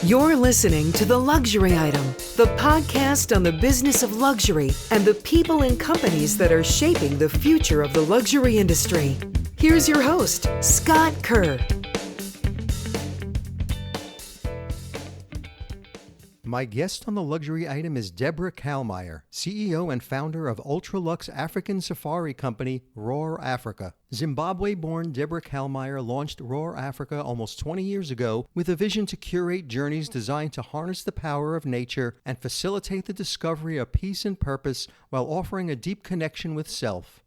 You're listening to The Luxury Item, the podcast on the business of luxury and the people and companies that are shaping the future of the luxury industry. Here's your host, Scott Kerr. My guest on The Luxury Item is Deborah Calmeyer, CEO and founder of ultra-luxe African safari company Roar Africa. Zimbabwe-born Deborah Calmeyer launched Roar Africa almost 20 years ago with a vision to curate journeys designed to harness the power of nature and facilitate the discovery of peace and purpose while offering a deep connection with self.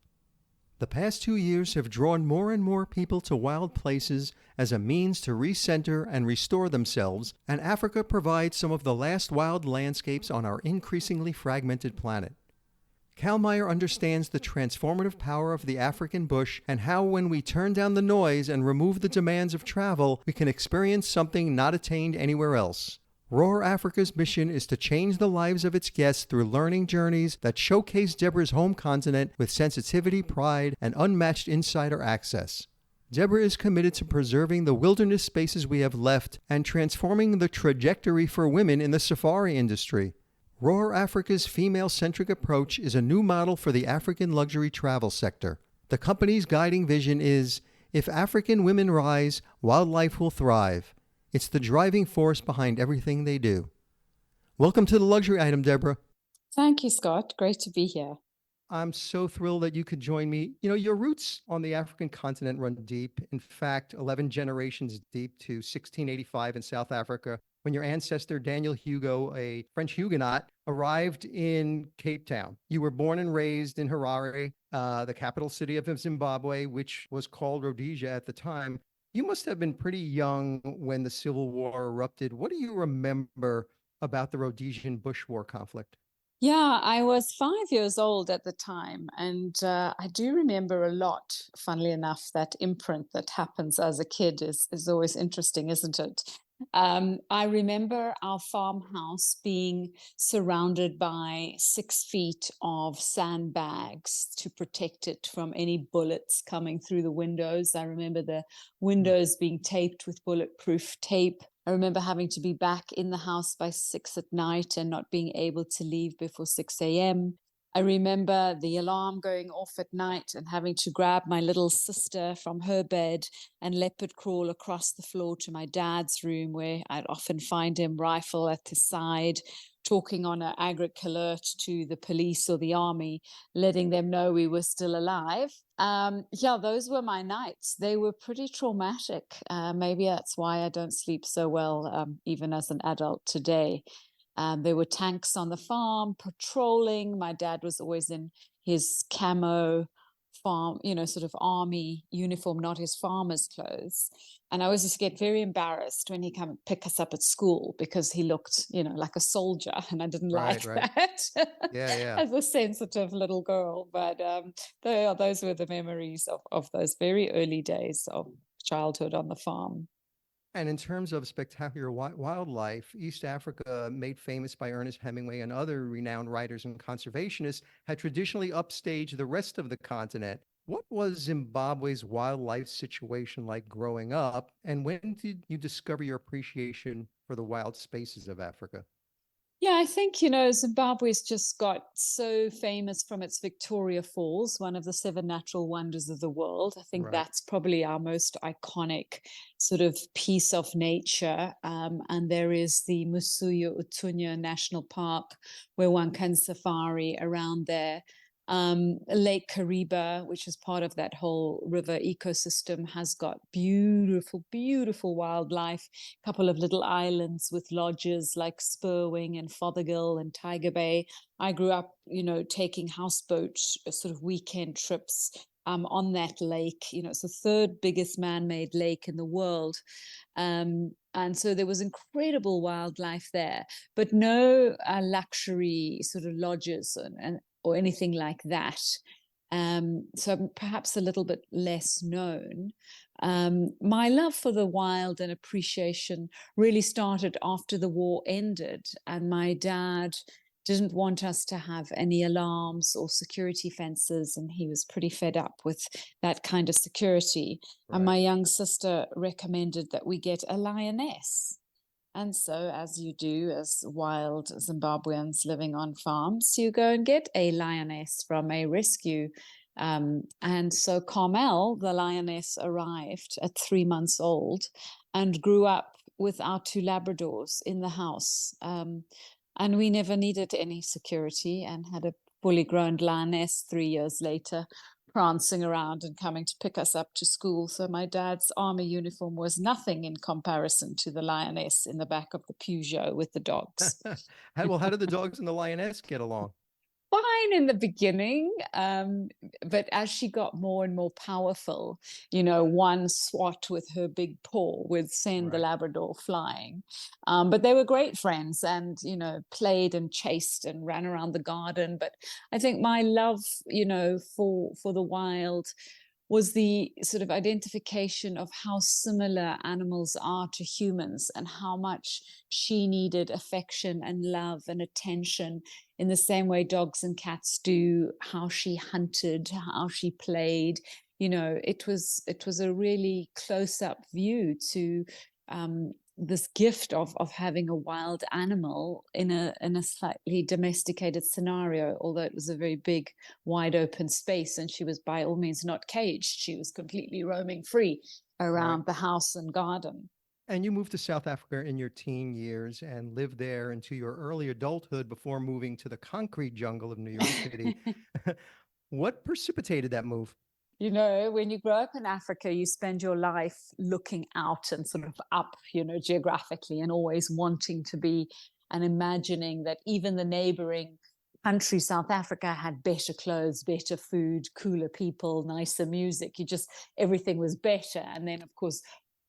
The past 2 years have drawn more and more people to wild places as a means to recenter and restore themselves, and Africa provides some of the last wild landscapes on our increasingly fragmented planet. Calmeyer understands the transformative power of the African bush and how when we turn down the noise and remove the demands of travel, we can experience something not attained anywhere else. Roar Africa's mission is to change the lives of its guests through learning journeys that showcase Deborah's home continent with sensitivity, pride, and unmatched insider access. Deborah is committed to preserving the wilderness spaces we have left and transforming the trajectory for women in the safari industry. Roar Africa's female-centric approach is a new model for the African luxury travel sector. The company's guiding vision is, if African women rise, wildlife will thrive. It's the driving force behind everything they do. Welcome to The Luxury Item, Deborah. Thank you, Scott. Great to be here. I'm so thrilled that you could join me. You know, your roots on the African continent run deep. In fact, 11 generations deep to 1685 in South Africa, when your ancestor, Daniel Hugo, a French Huguenot, arrived in Cape Town. You were born and raised in Harare, the capital city of Zimbabwe, which was called Rhodesia at the time. You must have been pretty young when the Civil War erupted. What do you remember about the Rhodesian Bush War conflict? Yeah, I was 5 years old at the time, and I do remember a lot, funnily enough. That imprint that happens as a kid is always interesting, isn't it? I remember our farmhouse being surrounded by 6 feet of sandbags to protect it from any bullets coming through the windows. I remember the windows being taped with bulletproof tape. I remember having to be back in the house by 6 at night and not being able to leave before 6 a.m. I remember the alarm going off at night and having to grab my little sister from her bed and leopard crawl across the floor to my dad's room, where I'd often find him, rifle at his side, talking on an agric alert to the police or the army, letting them know we were still alive. Those were my nights. They were pretty traumatic. Maybe that's why I don't sleep so well, even as an adult today. There were tanks on the farm patrolling. My dad was always in his camo farm, sort of army uniform, not his farmer's clothes. And I always just get very embarrassed when he come pick us up at school because he looked, like a soldier, and I didn't like that. Yeah. As a sensitive little girl. But those were the memories of those very early days of childhood on the farm. And in terms of spectacular wildlife, East Africa, made famous by Ernest Hemingway and other renowned writers and conservationists, had traditionally upstaged the rest of the continent. What was Zimbabwe's wildlife situation like growing up? And when did you discover your appreciation for the wild spaces of Africa? Yeah, I think, Zimbabwe's just got so famous from its Victoria Falls, one of the 7 natural wonders of the world. I think that's probably our most iconic sort of piece of nature. And there is the Musuya Utunya National Park, where one can safari around there. Lake Kariba, which is part of that whole river ecosystem, has got beautiful, beautiful wildlife. A couple of little islands with lodges like Spurwing and Fothergill and Tiger Bay. I grew up, taking houseboat sort of weekend trips on that lake. It's the 3rd biggest man-made lake in the world. And so there was incredible wildlife there, but no luxury sort of lodges or anything like that. So perhaps a little bit less known. My love for the wild and appreciation really started after the war ended, and my dad didn't want us to have any alarms or security fences, and he was pretty fed up with that kind of security. Right. And my young sister recommended that we get a lioness. And so, as you do as wild Zimbabweans living on farms, you go and get a lioness from a rescue. And so Carmel, the lioness, arrived at 3 months old and grew up with our two Labradors in the house. And we never needed any security and had a fully grown lioness 3 years later, prancing around and coming to pick us up to school. So my dad's army uniform was nothing in comparison to the lioness in the back of the Peugeot with the dogs. How did the dogs and the lioness get along? Fine in the beginning, but as she got more and more powerful, one swat with her big paw would send the Right. Labrador flying. But they were great friends and, played and chased and ran around the garden. But I think my love, for the wild was the sort of identification of how similar animals are to humans and how much she needed affection and love and attention in the same way dogs and cats do, how she hunted, how she played. It was a really close-up view to this gift of having a wild animal in a slightly domesticated scenario, although it was a very big, wide open space, and she was by all means not caged. She was completely roaming free Right. around the house and garden. And you moved to South Africa in your teen years and lived there into your early adulthood before moving to the concrete jungle of New York City. What precipitated that move? When you grow up in Africa, you spend your life looking out and sort of up, geographically, and always wanting to be and imagining that even the neighboring country, South Africa, had better clothes, better food, cooler people, nicer music. Everything was better. And then, of course,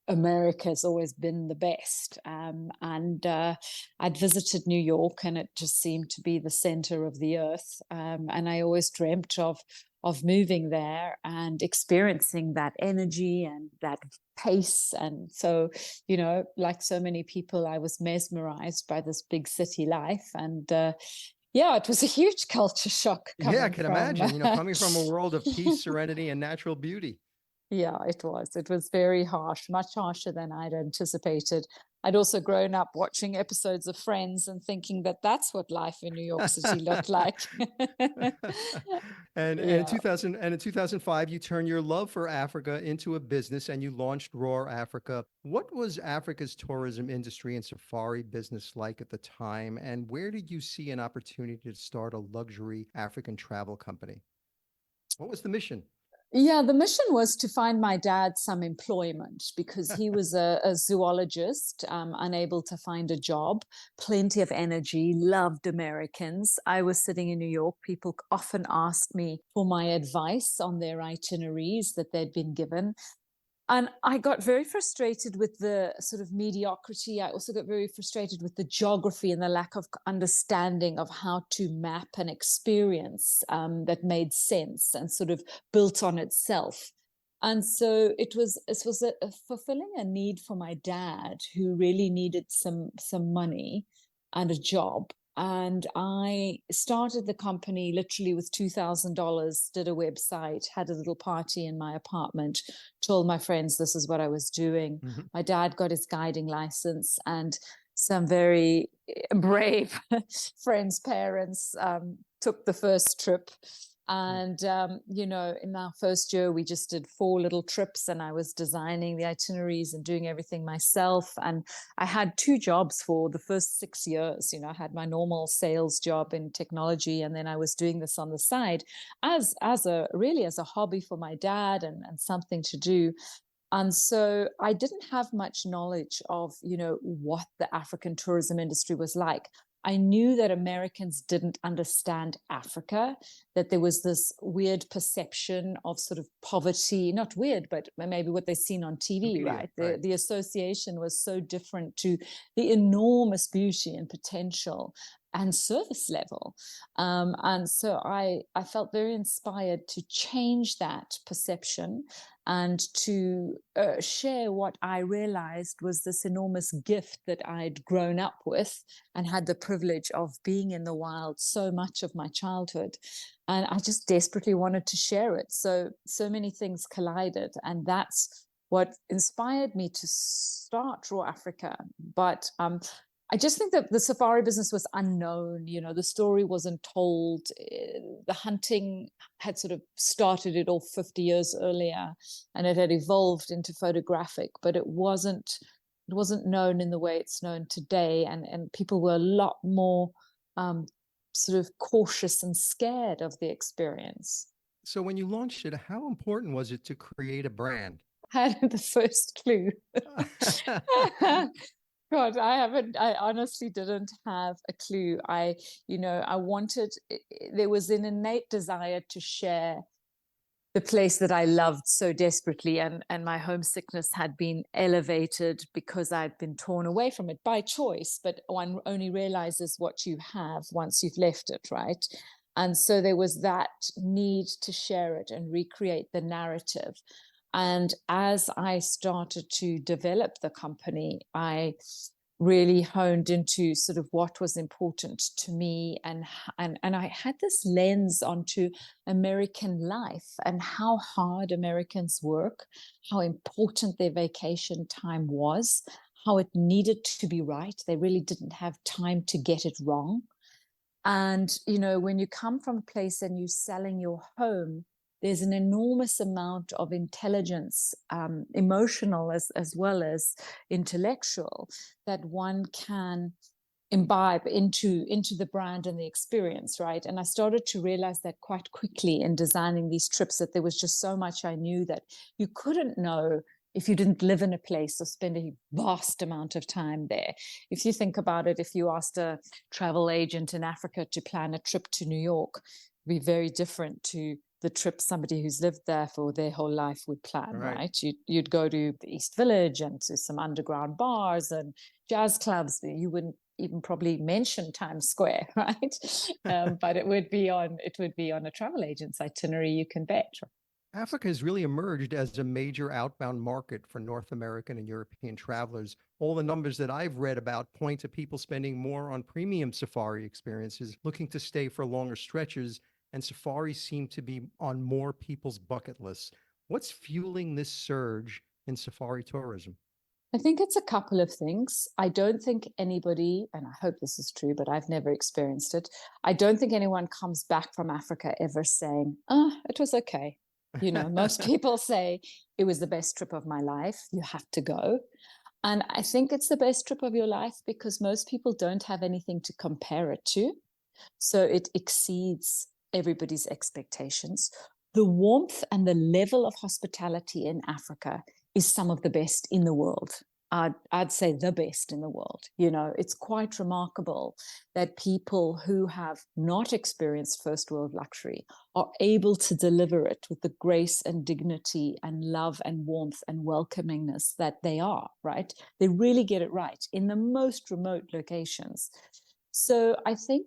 America's always been the best. And I'd visited New York, and it just seemed to be the center of the earth. And I always dreamt of moving there and experiencing that energy and that pace. And so, like so many people, I was mesmerized by this big city life. And yeah, it was a huge culture shock Yeah, I coming can from. imagine, coming from a world of peace, serenity, and natural beauty. Yeah, it was. It was very harsh, much harsher than I'd anticipated. I'd also grown up watching episodes of Friends and thinking that that's what life in New York City looked like. And Yeah. in 2005, you turned your love for Africa into a business and you launched Roar Africa. What was Africa's tourism industry and safari business like at the time? And where did you see an opportunity to start a luxury African travel company? What was the mission? Yeah, the mission was to find my dad some employment because he was a zoologist, unable to find a job, plenty of energy, loved Americans. I was sitting in New York. People often asked me for my advice on their itineraries that they'd been given. And I got very frustrated with the sort of mediocrity. I also got very frustrated with the geography and the lack of understanding of how to map an experience that made sense and sort of built on itself. And so it was fulfilling a need for my dad, who really needed some money and a job. And I started the company literally with $2,000, did a website, had a little party in my apartment, told my friends this is what I was doing. Mhm. My dad got his guiding license, and some very brave friends' parents took the first trip. Mm. And, in our first year, we just did 4 little trips, and I was designing the itineraries and doing everything myself. And I had 2 jobs for the first 6 years. I had my normal sales job in technology, and then I was doing this on the side as a hobby for my dad and something to do. And so I didn't have much knowledge of, what the African tourism industry was like. I knew that Americans didn't understand Africa, that there was this weird perception of sort of poverty, not weird, but maybe what they've seen on TV, Media, right? The, right. the association was so different to the enormous beauty and potential and service level. And so I felt very inspired to change that perception and to share what I realized was this enormous gift that I'd grown up with and had the privilege of being in the wild so much of my childhood. And I just desperately wanted to share it. So many things collided. And that's what inspired me to start Raw Africa. But I just think that the safari business was unknown. The story wasn't told. The hunting had sort of started it all 50 years earlier, and it had evolved into photographic, but it wasn't known in the way it's known today. And people were a lot more sort of cautious and scared of the experience. So when you launched it, how important was it to create a brand? I hadn't the first clue. God, I honestly didn't have a clue. I wanted, there was an innate desire to share the place that I loved so desperately. And my homesickness had been elevated because I'd been torn away from it by choice. But one only realizes what you have once you've left it, right? And so there was that need to share it and recreate the narrative. And as I started to develop the company, I really honed into sort of what was important to me, and I had this lens onto American life and how hard Americans work, how important their vacation time was, how it needed to be right. They really didn't have time to get it wrong. And when you come from a place and you're selling your home, there's an enormous amount of intelligence, emotional as well as intellectual, that one can imbibe into the brand and the experience, right? And I started to realize that quite quickly in designing these trips, that there was just so much I knew that you couldn't know if you didn't live in a place or spend a vast amount of time there. If you think about it, if you asked a travel agent in Africa to plan a trip to New York, it'd be very different to the trip somebody who's lived there for their whole life would plan, right? You'd go to the East Village and to some underground bars and jazz clubs. You wouldn't even probably mention Times Square, right? But it would be on a travel agent's itinerary, you can bet. Africa has really emerged as a major outbound market for North American and European travelers. All the numbers that I've read about point to people spending more on premium safari experiences, looking to stay for longer stretches, and safaris seem to be on more people's bucket lists. What's fueling this surge in safari tourism? I think it's a couple of things. I don't think anybody, and I hope this is true, but I've never experienced it. I don't think anyone comes back from Africa ever saying, it was okay. Most people say it was the best trip of my life. You have to go. And I think it's the best trip of your life because most people don't have anything to compare it to. So it exceeds everybody's expectations. The warmth and the level of hospitality in Africa is some of the best in the world. I'd say the best in the world. It's quite remarkable that people who have not experienced first world luxury are able to deliver it with the grace and dignity and love and warmth and welcomingness that they are, right? They really get it right in the most remote locations. So I think,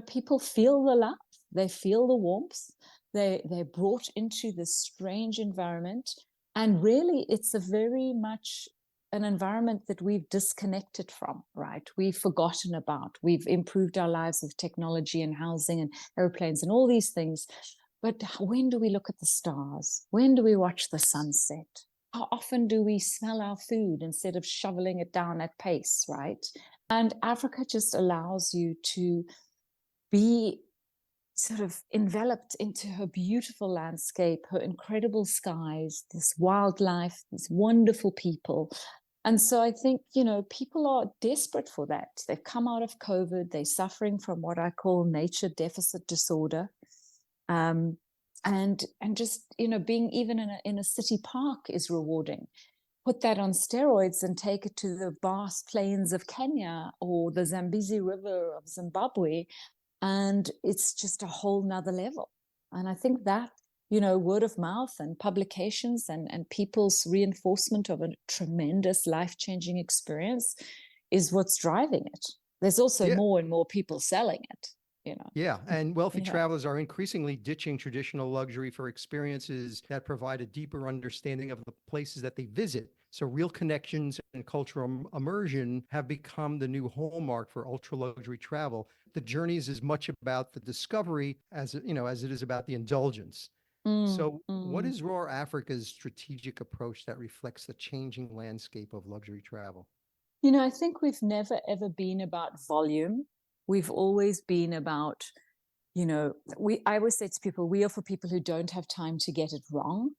people feel the love, they feel the warmth, they're brought into this strange environment. And really, it's a very much an environment that we've disconnected from, right? We've forgotten about. We've improved our lives with technology and housing and airplanes and all these things. But when do we look at the stars? When do we watch the sunset? How often do we smell our food instead of shoveling it down at pace, right? And Africa just allows you to be sort of enveloped into her beautiful landscape, her incredible skies, this wildlife, these wonderful people. And so I think, people are desperate for that. They've come out of COVID. They're suffering from what I call nature deficit disorder. And just, being even in a city park is rewarding. Put that on steroids and take it to the vast plains of Kenya or the Zambezi River of Zimbabwe, and it's just a whole nother level. And I think that, word of mouth and publications and people's reinforcement of a tremendous life-changing experience is what's driving it. There's also more and more people selling it. Yeah, and wealthy travelers are increasingly ditching traditional luxury for experiences that provide a deeper understanding of the places that they visit. So real connections and cultural immersion have become the new hallmark for ultra luxury travel. The journey is as much about the discovery as it is about the indulgence. So, what Mm. is Roar Africa's strategic approach that reflects the changing landscape of luxury travel? I think we've never ever been about volume. We've always been about, I always say to people, we are for people who don't have time to get it wrong.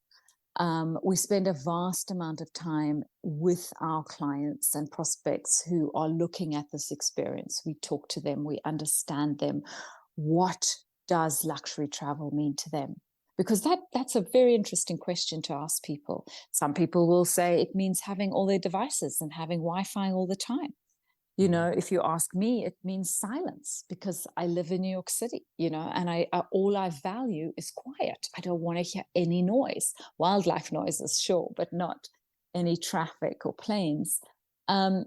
We spend a vast amount of time with our clients and prospects who are looking at this experience. We talk to them, we understand them. What does luxury travel mean to them? Because that's a very interesting question to ask people. Some people will say it means having all their devices and having Wi-Fi all the time. If you ask me, it means silence because I live in New York City, and all I value is quiet. I don't want to hear any noise, wildlife noises, sure, but not any traffic or planes.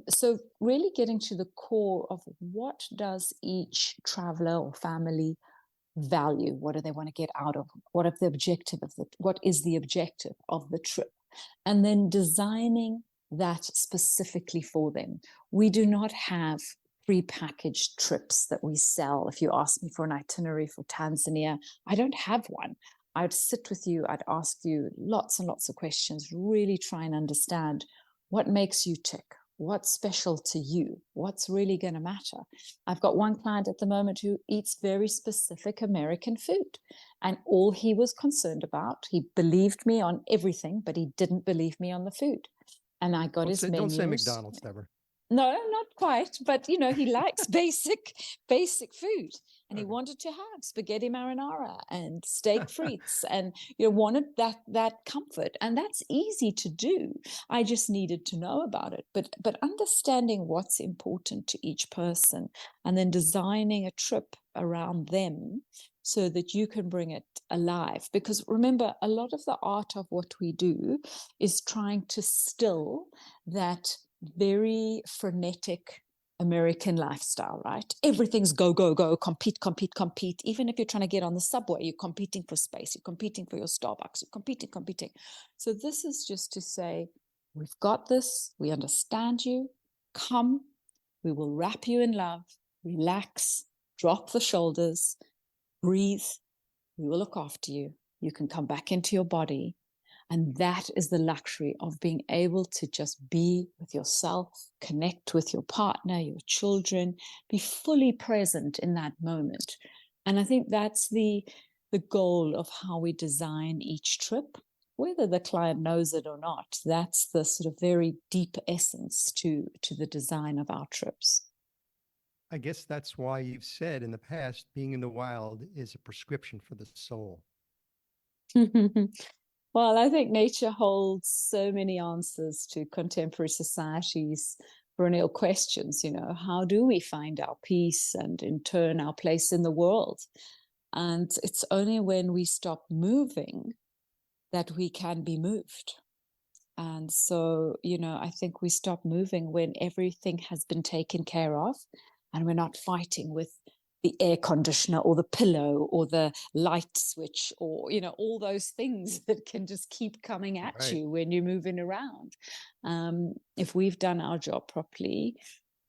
So really getting to the core of what does each traveler or family value? What do they want to get out of? What is the objective of the trip? And then designing that specifically for them. We do not have pre-packaged trips that we sell. If you ask me for an itinerary for Tanzania, I don't have one. I'd sit with you, I'd ask you lots and lots of questions, really try and understand what makes you tick, what's special to you, what's really going to matter. I've got one client at the moment who eats very specific American food, and all he was concerned about, he believed me on everything, but he didn't believe me on the food. And I got his menus. Don't say McDonald's, Deborah. No, not quite. But, he likes basic food. And he wanted to have spaghetti marinara and steak frites and, wanted that comfort. And that's easy to do. I just needed to know about it. But understanding what's important to each person and then designing a trip around them so that you can bring it alive. Because remember, a lot of the art of what we do is trying to still that very frenetic American lifestyle, right? Everything's go, go, go, compete, compete, compete. Even if you're trying to get on the subway, you're competing for space, you're competing for your Starbucks, you're competing. So this is just to say, we've got this, we understand you, come, we will wrap you in love, relax, drop the shoulders, breathe, we will look after you. You can come back into your body. And that is the luxury of being able to just be with yourself, connect with your partner, your children, be fully present in that moment. And I think that's the goal of how we design each trip, whether the client knows it or not. That's the sort of very deep essence to the design of our trips. I guess that's why you've said in the past, being in the wild is a prescription for the soul. Well, I think nature holds so many answers to contemporary society's perennial questions. How do we find our peace and in turn our place in the world? And it's only when we stop moving that we can be moved. And so, I think we stop moving when everything has been taken care of and we're not fighting with the air conditioner or the pillow or the light switch or, all those things that can just keep coming at you when you're moving around. If we've done our job properly,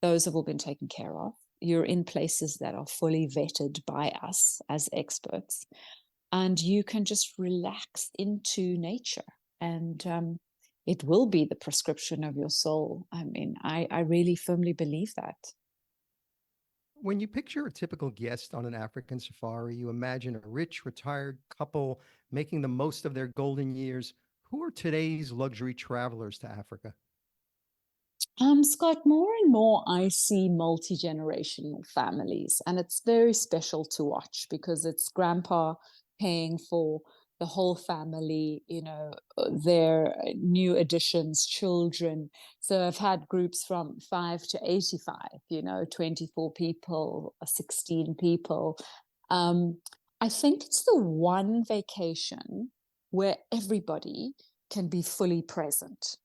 those have all been taken care of. You're in places that are fully vetted by us as experts, and you can just relax into nature, and it will be the prescription of your soul. I mean, I really firmly believe that. When you picture a typical guest on an African safari, you imagine a rich, retired couple making the most of their golden years. Who are today's luxury travelers to Africa? Scott, more and more I see multi-generational families, and it's very special to watch because it's grandpa paying for the whole family, their new additions, children. So I've had groups from 5 to 85, 24 people, 16 people. I think it's the one vacation where everybody can be fully present.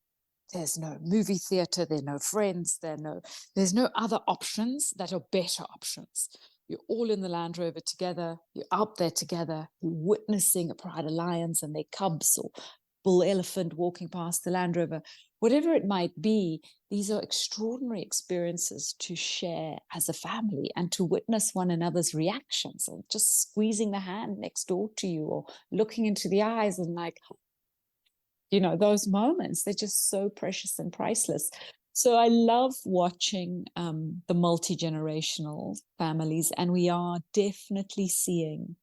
There's no movie theater, there are no friends, there's no other options that are better options. You're all in the Land Rover together, you're out there together, you're witnessing a pride of lions and their cubs or bull elephant walking past the Land Rover, whatever it might be. These are extraordinary experiences to share as a family and to witness one another's reactions, and just squeezing the hand next door to you or looking into the eyes, and like, those moments, they're just so precious and priceless. So I love watching the multi-generational families, and we are definitely seeing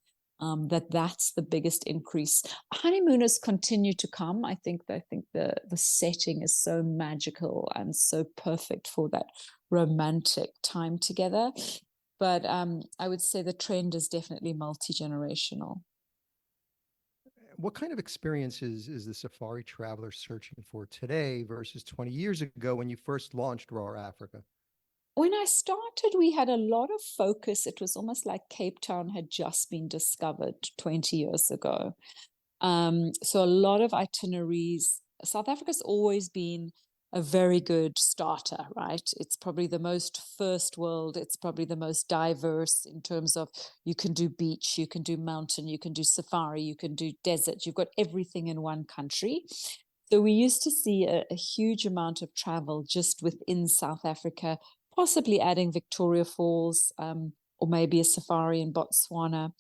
that's the biggest increase. Honeymooners continue to come. I think the setting is so magical and so perfect for that romantic time together. But I would say the trend is definitely multi-generational. What kind of experiences is the safari traveler searching for today versus 20 years ago when you first launched Roar Africa? When I started, we had a lot of focus. It was almost like Cape Town had just been discovered 20 years ago. So a lot of itineraries. South Africa's always been a very good starter, right? It's probably the most first world. It's probably the most diverse in terms of you can do beach, you can do mountain, you can do safari, you can do desert. You've got everything in one country. So we used to see a huge amount of travel just within South Africa, possibly adding Victoria Falls, or maybe a safari in Botswana.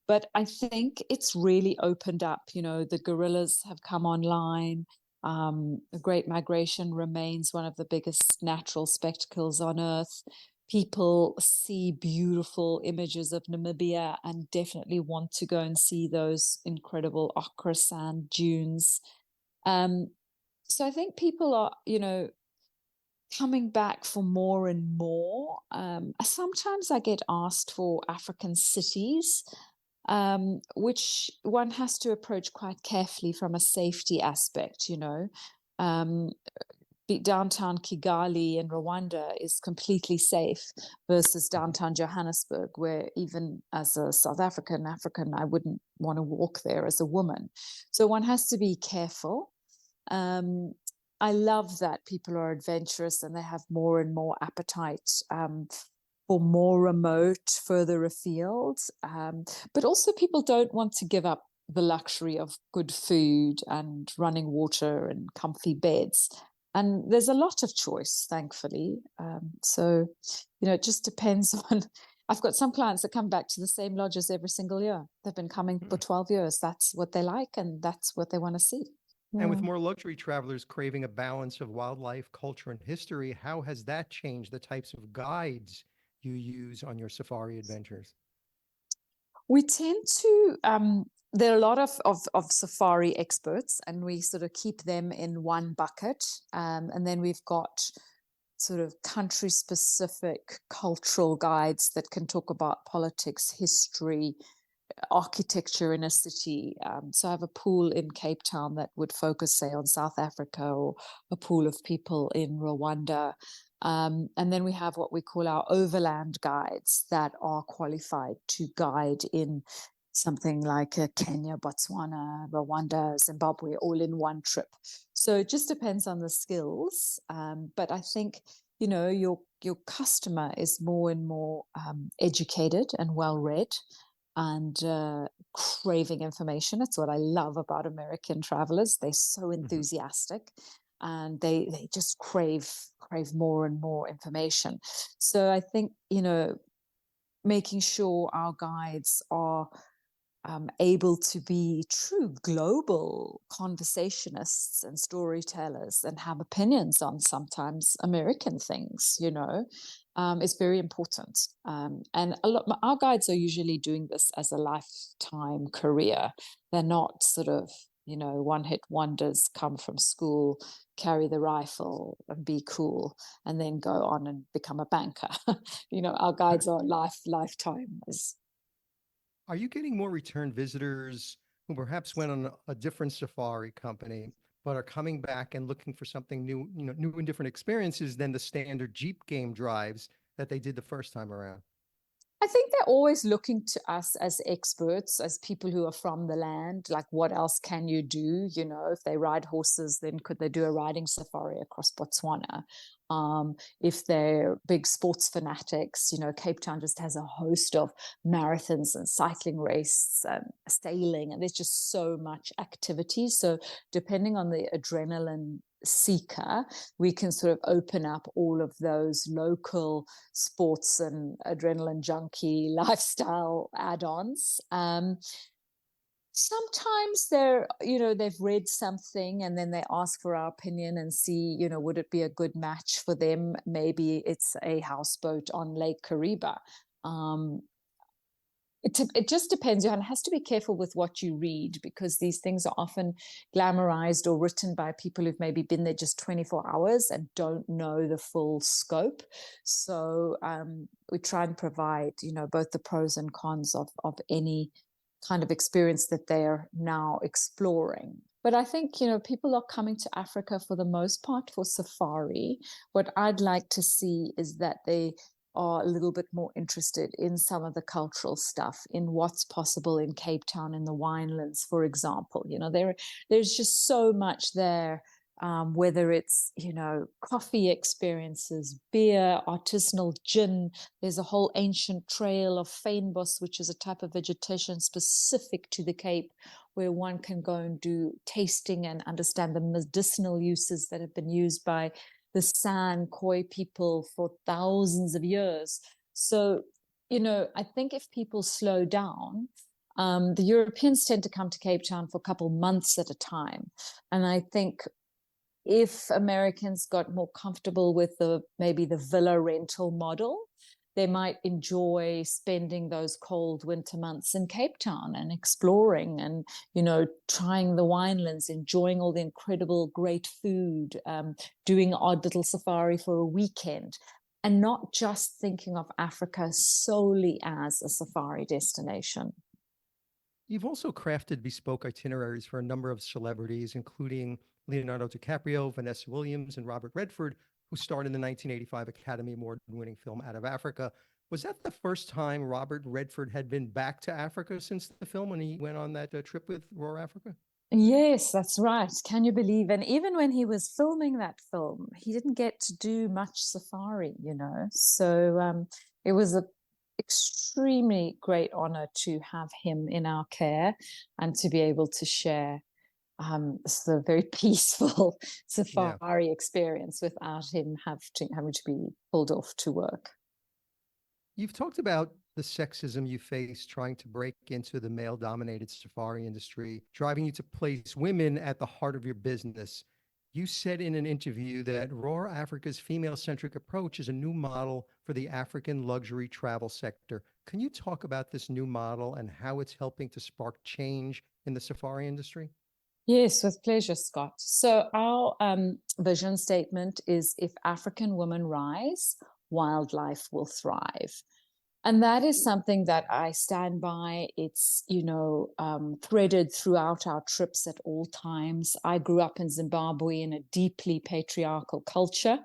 But I think it's really opened up. The gorillas have come online. The Great Migration remains one of the biggest natural spectacles on Earth. People see beautiful images of Namibia and definitely want to go and see those incredible ochre sand dunes. So I think people are, coming back for more and more. Sometimes I get asked for African cities, which one has to approach quite carefully from a safety aspect. Downtown Kigali in Rwanda is completely safe versus downtown Johannesburg, where even as a South African, I wouldn't want to walk there as a woman. So one has to be careful. I love that people are adventurous and they have more and more appetite for more remote, further afield. But also people don't want to give up the luxury of good food and running water and comfy beds. And there's a lot of choice, thankfully. So, it just depends on. I've got some clients that come back to the same lodges every single year. They've been coming for 12 years. That's what they like, and that's what they want to see. And with more luxury travelers craving a balance of wildlife, culture, and history, how has that changed the types of guides you use on your safari adventures? We tend to, there are a lot of safari experts, and we sort of keep them in one bucket. And then we've got sort of country-specific cultural guides that can talk about politics, history, architecture in a city. So I have a pool in Cape Town that would focus, say, on South Africa, or a pool of people in Rwanda. And then we have what we call our overland guides that are qualified to guide in something like Kenya, Botswana, Rwanda, Zimbabwe, all in one trip. So it just depends on the skills. But I think, your customer is more and more educated and well-read, and craving information. It's what I love about American travelers. They're so enthusiastic, and they just crave more and more information. So I think, making sure our guides are able to be true global conversationists and storytellers and have opinions on sometimes American things, is very important. And our guides are usually doing this as a lifetime career. They're not sort of, one-hit wonders, come from school, carry the rifle and be cool, and then go on and become a banker. Our guides are lifetimers. Are you getting more return visitors who perhaps went on a different safari company, but are coming back and looking for something new, new and different experiences than the standard Jeep game drives that they did the first time around? I think they're always looking to us as experts, as people who are from the land. Like, what else can you do? If they ride horses, then could they do a riding safari across Botswana? If they're big sports fanatics, Cape Town just has a host of marathons and cycling races and sailing, and there's just so much activity. So depending on the adrenaline seeker, we can sort of open up all of those local sports and adrenaline junkie lifestyle add-ons. Sometimes they've read something and then they ask for our opinion and see, would it be a good match for them? Maybe it's a houseboat on Lake Kariba. It just depends. Johan has to be careful with what you read, because these things are often glamorized or written by people who've maybe been there just 24 hours and don't know the full scope. So we try and provide, both the pros and cons of any kind of experience that they are now exploring. But I think, people are coming to Africa for the most part for safari. What I'd like to see is that they are a little bit more interested in some of the cultural stuff, in what's possible in Cape Town, in the winelands, for example. There's just so much there, whether it's, coffee experiences, beer, artisanal gin. There's a whole ancient trail of fynbos, which is a type of vegetation specific to the Cape, where one can go and do tasting and understand the medicinal uses that have been used by the San Khoi people for thousands of years. So, I think if people slow down, the Europeans tend to come to Cape Town for a couple months at a time. And I think if Americans got more comfortable with maybe the villa rental model, they might enjoy spending those cold winter months in Cape Town and exploring and, trying the winelands, enjoying all the incredible, great food, doing odd little safari for a weekend, and not just thinking of Africa solely as a safari destination. You've also crafted bespoke itineraries for a number of celebrities, including Leonardo DiCaprio, Vanessa Williams, and Robert Redford, who starred in the 1985 Academy Award-winning film Out of Africa. Was that the first time Robert Redford had been back to Africa since the film, when he went on that trip with Roar Africa? Yes, that's right. Can you believe? And even when he was filming that film, he didn't get to do much safari, So it was an extremely great honor to have him in our care and to be able to share sort of very peaceful safari experience without him having to be pulled off to work. You've talked about the sexism you face trying to break into the male-dominated safari industry, driving you to place women at the heart of your business. You said in an interview that Roar Africa's female-centric approach is a new model for the African luxury travel sector. Can you talk about this new model and how it's helping to spark change in the safari industry? Yes, with pleasure, Scott. So our vision statement is, if African women rise, wildlife will thrive. And that is something that I stand by. It's, threaded throughout our trips at all times. I grew up in Zimbabwe in a deeply patriarchal culture.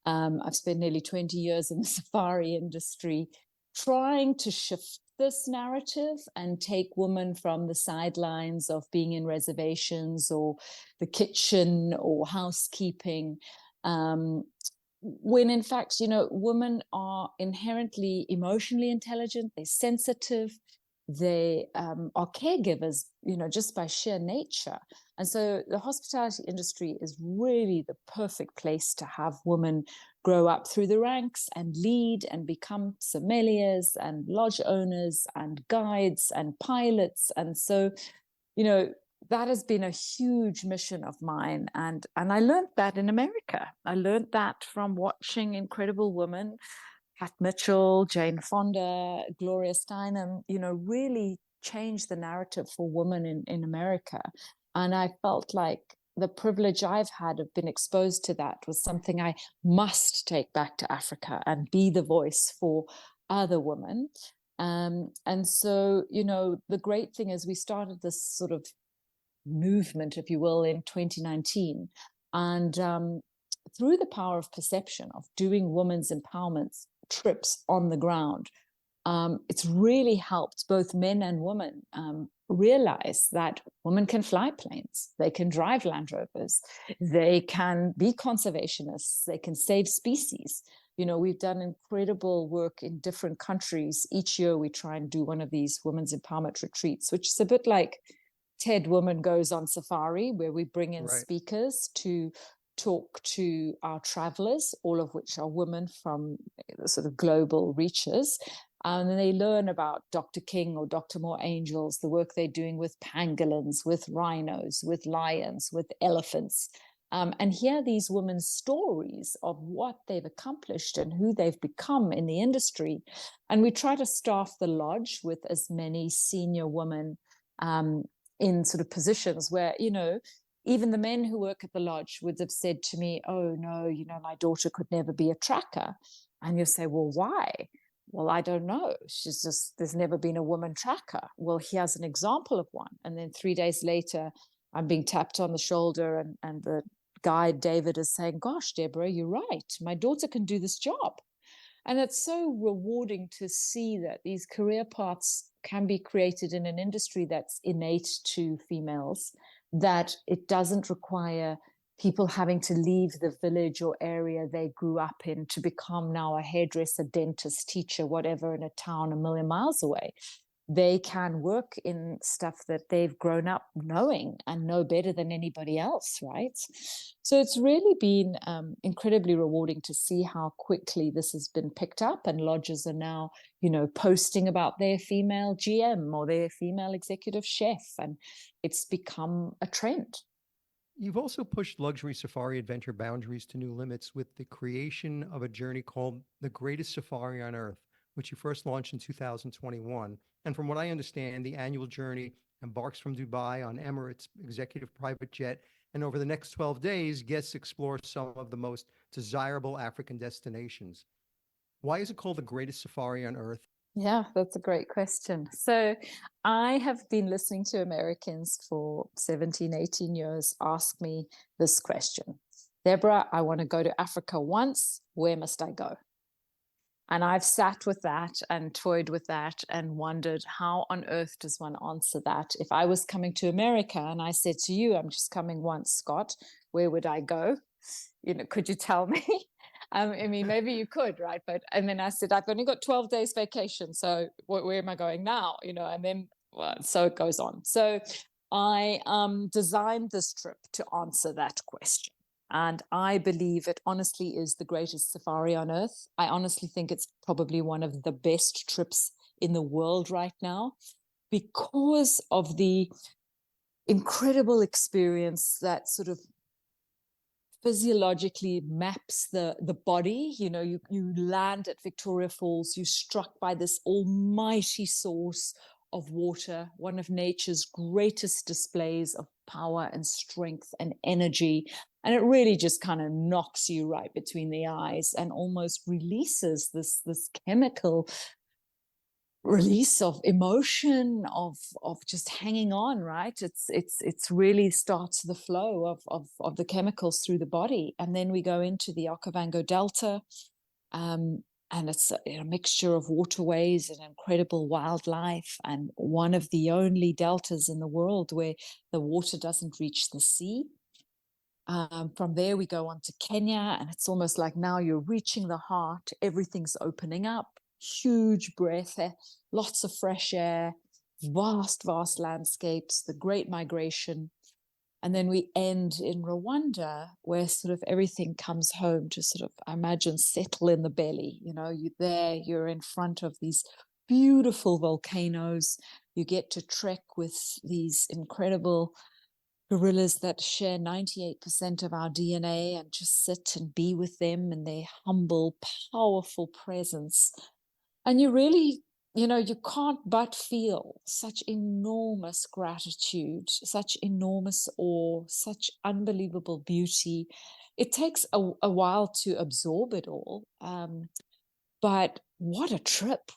I've spent nearly 20 years in the safari industry trying to shift this narrative and take women from the sidelines of being in reservations or the kitchen or housekeeping, when in fact, women are inherently emotionally intelligent, they're sensitive, they are caregivers, just by sheer nature. And so the hospitality industry is really the perfect place to have women grow up through the ranks and lead and become sommeliers and lodge owners and guides and pilots. And so, that has been a huge mission of mine. And I learned that in America. I learned that from watching incredible women, Pat Mitchell, Jane Fonda, Gloria Steinem, really change the narrative for women in America. And I felt like the privilege I've had of being exposed to that was something I must take back to Africa and be the voice for other women. And so, the great thing is we started this sort of movement, if you will, in 2019. And through the power of perception, of doing women's empowerment trips on the ground, it's really helped both men and women realize that women can fly planes, they can drive Land Rovers, they can be conservationists, they can save species. You know, we've done incredible work in different countries. Each year we try and do one of these women's empowerment retreats, which is a bit like TED Woman Goes on Safari, where we bring in speakers to talk to our travelers, all of which are women from the sort of global reaches. And they learn about Dr. King or Dr. Moore Angels, the work they're doing with pangolins, with rhinos, with lions, with elephants, and hear these women's stories of what they've accomplished and who they've become in the industry. And we try to staff the lodge with as many senior women in sort of positions where, you know, even the men who work at the lodge would have said to me, oh, no, you know, my daughter could never be a tracker. And you say, well, why? Well, I don't know. She's just, there's never been a woman tracker. Well, here's an example of one. And then 3 days later, I'm being tapped on the shoulder and the guide, David, is saying, gosh, Deborah, you're right. My daughter can do this job. And it's so rewarding to see that these career paths can be created in an industry that's innate to females, that it doesn't require people having to leave the village or area they grew up in to become now a hairdresser, dentist, teacher, whatever, in a town a million miles away. They can work in stuff that they've grown up knowing and know better than anybody else, right? So it's really been incredibly rewarding to see how quickly this has been picked up, and lodges are now, you know, posting about their female GM or their female executive chef, and it's become a trend. You've also pushed luxury safari adventure boundaries to new limits with the creation of a journey called The Greatest Safari on Earth, which you first launched in 2021. And from what I understand, the annual journey embarks from Dubai on Emirates executive private jet. And over the next 12 days, guests explore some of the most desirable African destinations. Why is it called The Greatest Safari on Earth? Yeah, that's a great question. So I have been listening to Americans for 17, 18 years ask me this question. Deborah, I want to go to Africa once. Where must I go? And I've sat with that and toyed with that and wondered, how on earth does one answer that? If I was coming to America and I said to you, I'm just coming once, Scott, where would I go? You know, could you tell me? I mean, maybe you could, right? But, and then I said, I've only got 12 days vacation. So where am I going now? You know, and then, well, so it goes on. So I designed this trip to answer that question. And I believe it honestly is the greatest safari on earth. I honestly think it's probably one of the best trips in the world right now because of the incredible experience that sort of physiologically maps the body. You know, you land at Victoria Falls, you're struck by this almighty source of water, one of nature's greatest displays of power and strength and energy. And it really just kind of knocks you right between the eyes and almost releases this chemical release of emotion, of just hanging on, right? It's really starts the flow of the chemicals through the body. And then we go into the Okavango Delta, and it's a mixture of waterways and incredible wildlife, and one of the only deltas in the world where the water doesn't reach the sea. From there, we go on to Kenya, and it's almost like now you're reaching the heart. Everything's opening up. Huge breath, lots of fresh air, vast landscapes, the Great Migration. And then we end in Rwanda, where sort of everything comes home to sort of, I imagine, settle in the belly. You know, you're there, you're in front of these beautiful volcanoes. You get to trek with these incredible gorillas that share 98% of our DNA, and just sit and be with them in their humble, powerful presence. And you really, you know, you can't but feel such enormous gratitude, such enormous awe, such unbelievable beauty. It takes a while to absorb it all. But what a trip.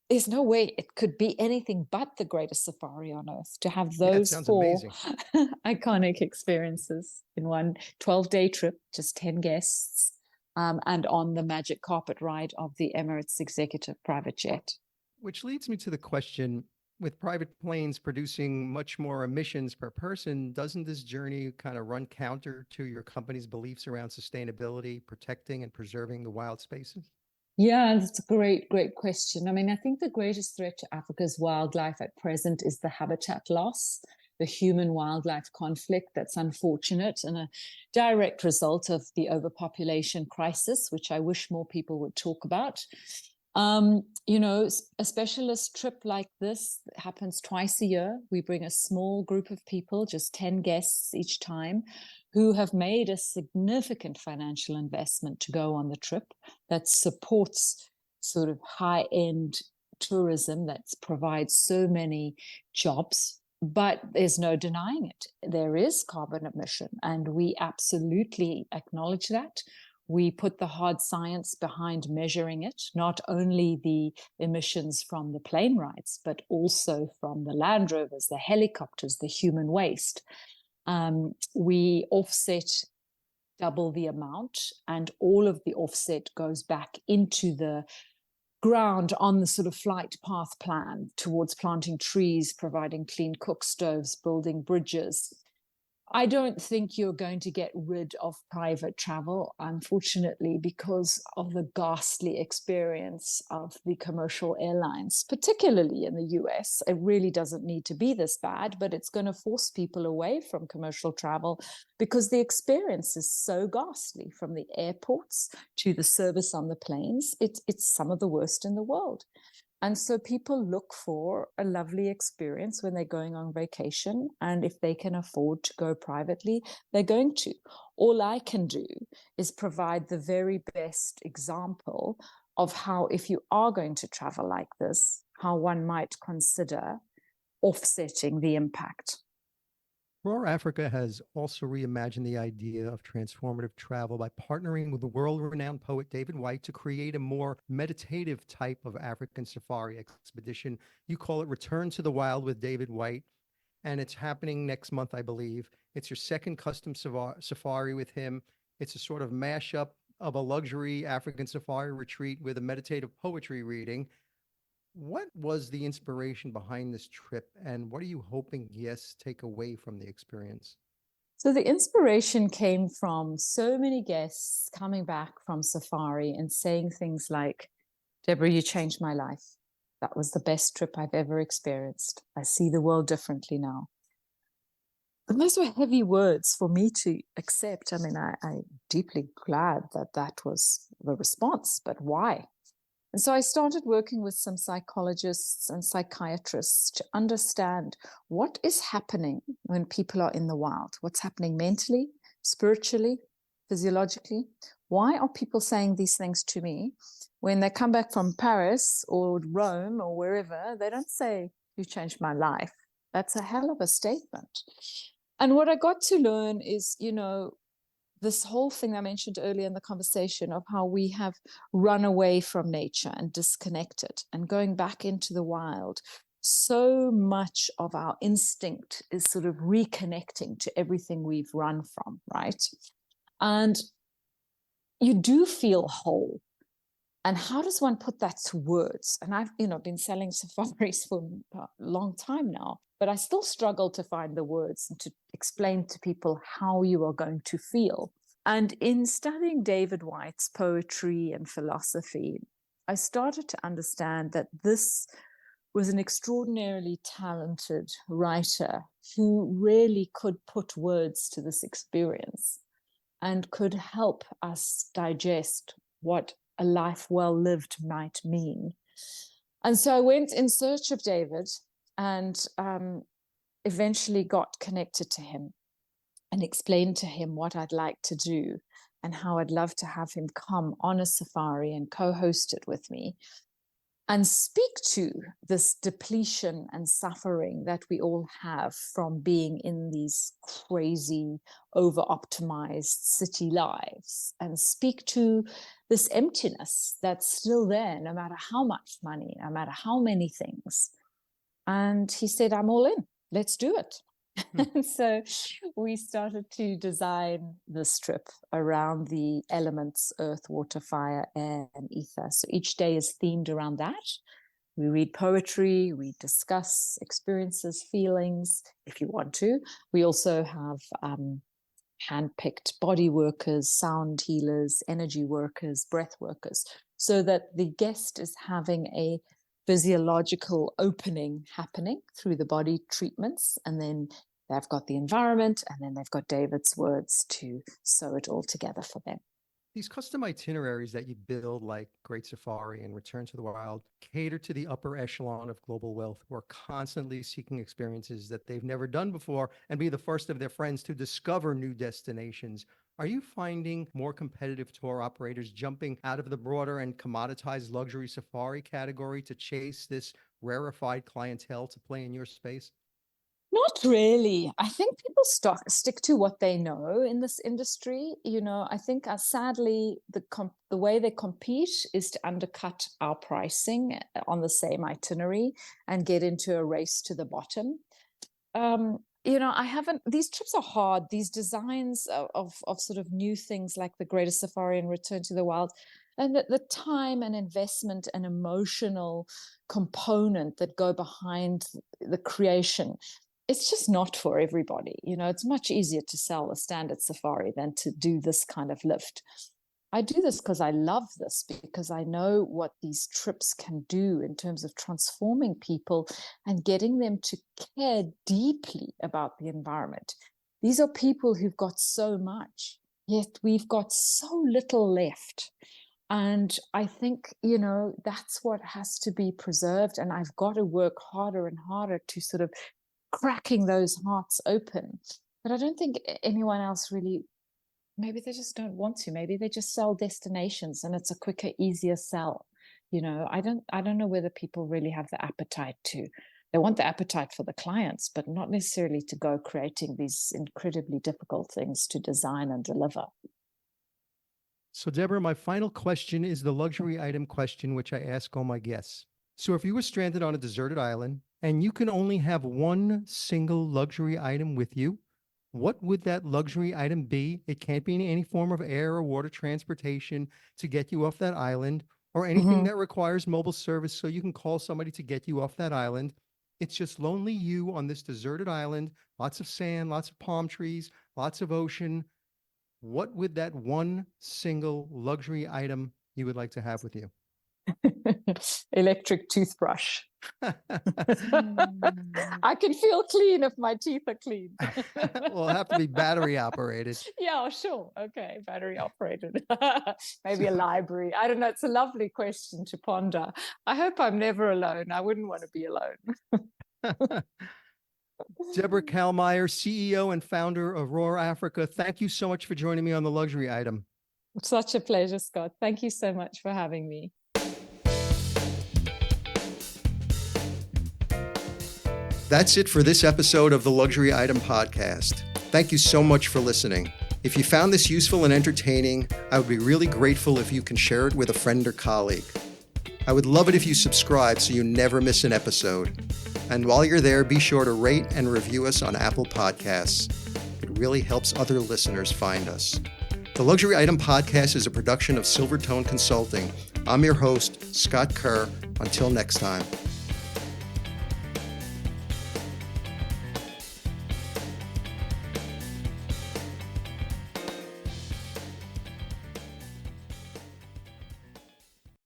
There's no way it could be anything but the greatest safari on earth to have those four iconic experiences in one 12-day trip, just 10 guests. and on the magic carpet ride of the Emirates executive private jet. Which leads me to the question, with private planes producing much more emissions per person, doesn't this journey kind of run counter to your company's beliefs around sustainability, protecting and preserving the wild spaces? Yeah, that's a great, great question. I mean, I think the greatest threat to Africa's wildlife at present is the habitat loss, the human-wildlife conflict that's unfortunate and a direct result of the overpopulation crisis, which I wish more people would talk about. A specialist trip like this happens twice a year. We bring a small group of people, just 10 guests each time, who have made a significant financial investment to go on the trip that supports sort of high-end tourism that provides so many jobs. But there's no denying it. There is carbon emission, and we absolutely acknowledge that. We put the hard science behind measuring it, not only the emissions from the plane rides, but also from the Land Rovers, the helicopters, the human waste. We offset double the amount, and all of the offset goes back into the ground on the sort of flight path plan towards planting trees, providing clean cook stoves, building bridges. I don't think you're going to get rid of private travel, unfortunately, because of the ghastly experience of the commercial airlines, particularly in the US. It really doesn't need to be this bad, but it's going to force people away from commercial travel because the experience is so ghastly, from the airports to the service on the planes. It's some of the worst in the world. And so people look for a lovely experience when they're going on vacation. And if they can afford to go privately, they're going to. All I can do is provide the very best example of how, if you are going to travel like this, how one might consider offsetting the impact. Roar Africa has also reimagined the idea of transformative travel by partnering with the world-renowned poet David White to create a more meditative type of African safari expedition. You call it Return to the Wild with David White, and it's happening next month, I believe. It's your second custom safari with him. It's a sort of mashup of a luxury African safari retreat with a meditative poetry reading. What was the inspiration behind this trip, and what are you hoping guests take away from the experience? So the inspiration came from so many guests coming back from safari and saying things like, Deborah, you changed my life. That was the best trip I've ever experienced. I see the world differently now. And those were heavy words for me to accept. I mean, I'm deeply glad that that was the response, but why? And so I started working with some psychologists and psychiatrists to understand what is happening when people are in the wild, what's happening mentally, spiritually, physiologically. Why are people saying these things to me? When they come back from Paris or Rome or wherever, they don't say, you changed my life. That's a hell of a statement. And what I got to learn is, this whole thing I mentioned earlier in the conversation of how we have run away from nature and disconnected and going back into the wild. So much of our instinct is sort of reconnecting to everything we've run from, right? And you do feel whole. And how does one put that to words? And I've, been selling safaris for a long time now, but I still struggle to find the words and to explain to people how you are going to feel. And in studying David White's poetry and philosophy, I started to understand that this was an extraordinarily talented writer who really could put words to this experience and could help us digest what a life well lived might mean. And so I went in search of David and eventually got connected to him and explained to him what I'd like to do and how I'd love to have him come on a safari and co-host it with me and speak to this depletion and suffering that we all have from being in these crazy, over-optimized city lives, and speak to this emptiness that's still there, no matter how much money, no matter how many things. And he said, I'm all in. Let's do it. And so we started to design this trip around the elements earth, water, fire, air, and ether. So each day is themed around that. We read poetry, we discuss experiences, feelings, if you want to. We also have hand-picked body workers, sound healers, energy workers, breath workers, so that the guest is having a physiological opening happening through the body treatments, and then they've got the environment, and then they've got David's words to sew it all together for them. These custom itineraries that you build, like Great Safari and Return to the Wild, cater to the upper echelon of global wealth who are constantly seeking experiences that they've never done before and be the first of their friends to discover new destinations. Are you finding more competitive tour operators jumping out of the broader and commoditized luxury safari category to chase this rarefied clientele to play in your space? Not really. I think people stick to what they know in this industry. I think sadly, the way they compete is to undercut our pricing on the same itinerary and get into a race to the bottom. These trips are hard. These designs of sort of new things like the Greater Safari and Return to the Wild, and the time and investment and emotional component that go behind the creation, it's just not for everybody. It's much easier to sell a standard safari than to do this kind of lift. I do this because I love this, because I know what these trips can do in terms of transforming people and getting them to care deeply about the environment. These are people who've got so much, yet we've got so little left. And I think, that's what has to be preserved. And I've got to work harder and harder to sort of cracking those hearts open. But I don't think anyone else really, maybe they just don't want to. Maybe they just sell destinations and it's a quicker, easier sell. I don't know whether people really have the appetite to. They want the appetite for the clients, but not necessarily to go creating these incredibly difficult things to design and deliver. So, Deborah, my final question is the luxury item question, which I ask all my guests. So if you were stranded on a deserted island and you can only have one single luxury item with you, what would that luxury item be? It can't be in any form of air or water transportation to get you off that island, or anything that requires mobile service so you can call somebody to get you off that island. It's just lonely you on this deserted island, lots of sand, lots of palm trees, lots of ocean. What would that one single luxury item you would like to have with you? Electric toothbrush. I can feel clean if my teeth are clean. Will have to be battery operated. Yeah, sure. Okay, battery operated. Maybe a library. I don't know. It's a lovely question to ponder. I hope I'm never alone. I wouldn't want to be alone. Deborah Calmeyer, CEO and founder of Roar Africa. Thank you so much for joining me on The Luxury Item. Such a pleasure, Scott. Thank you so much for having me. That's it for this episode of the Luxury Item Podcast. Thank you so much for listening. If you found this useful and entertaining, I would be really grateful if you can share it with a friend or colleague. I would love it if you subscribe so you never miss an episode. And while you're there, be sure to rate and review us on Apple Podcasts. It really helps other listeners find us. The Luxury Item Podcast is a production of Silvertone Consulting. I'm your host, Scott Kerr. Until next time.